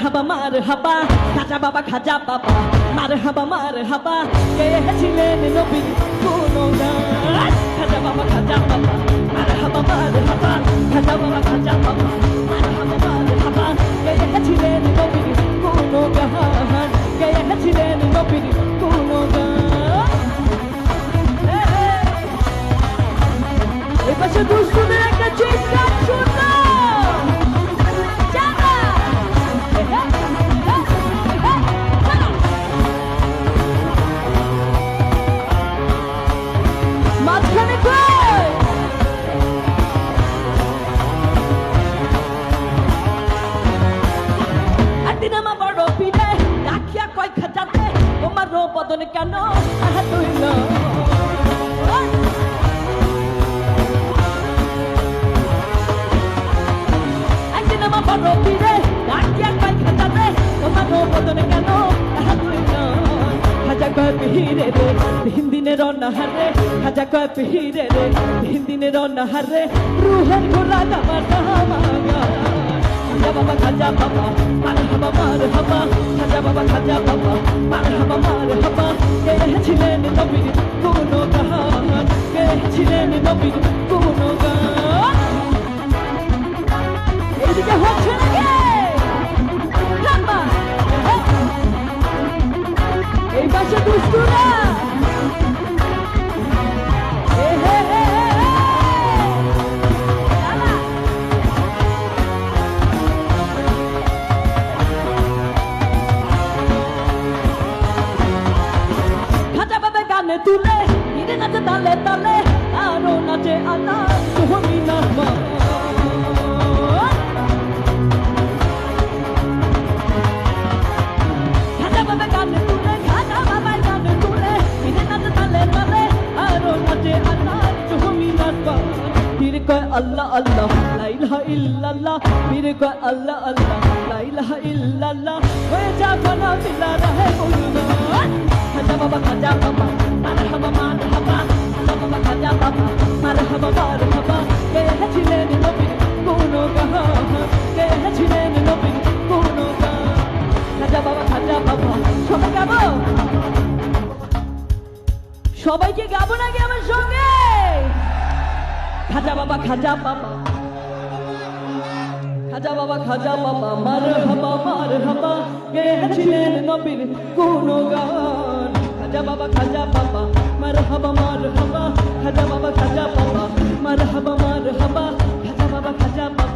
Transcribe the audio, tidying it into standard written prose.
মারহাবা খাজা বাবা খাজা বাবা মারহাবা গেয়েছিলেন নবীর গুণগান খাজা বাবা মারহাবা খাজা বাবা মারহাবা গেয়েছিলেন নবীর গুণগান গেয়েছিলেন নবীর গুণগান এই পাশে দুষ্টুদের একটা চিৎকার শুনলাম বদন কেন তুইল একদিন আমার বড় পীরে ডাকিয়া কয় খাজাতে তোমার বদন কেন তুইল খাজা কয় পীরে রে তিন দিনের অনাহারে খাজা কয় পীরে রে তিন দিনের অনাহারে রুহের গোলা দামা দামাগা খাজা বাবা মারহাবা খাজা বাবা মারহাবা গেয়েছিলেন নবীর গুণগান গেয়েছিলেন নবীর গুণগান এইদিকে হচ্ছে নাকি এই পাশে দুষ্টুরা তুলে নিরে নাচে তালে তালে আরো নাচে আনা তুমি নাচবা খাজা বাবা গানে তুলে খাজা বাবা গানে তুলে নিরে নাচে তালে তালে আরো নাচে আনা তুমি নাচবা পীর কয় আল্লাহ আল্লাহ লা ইলাহা ইল্লাল্লাহ পীর কয় আল্লাহ আল্লাহ লা ইলাহা ইল্লাল্লাহ হয়ে যাবে না মিলা রহে গুলগান খাজা বাবা মারহাবা খাজা বাবা মারহাবা গেয়েছিলেন নবীর গুণগান গেয়েছিলেন নবীর গুণগান খাজা বাবা সবাই গাবো সবাইকে গাবো নাকি আমার সঙ্গে খাজা বাবা খাজা বাবা মারহাবা গেয়েছিলেন নবীর গুণগান খাজা বাবা মারহাবা খাজা বাবা মারহাবা খাজা বাবা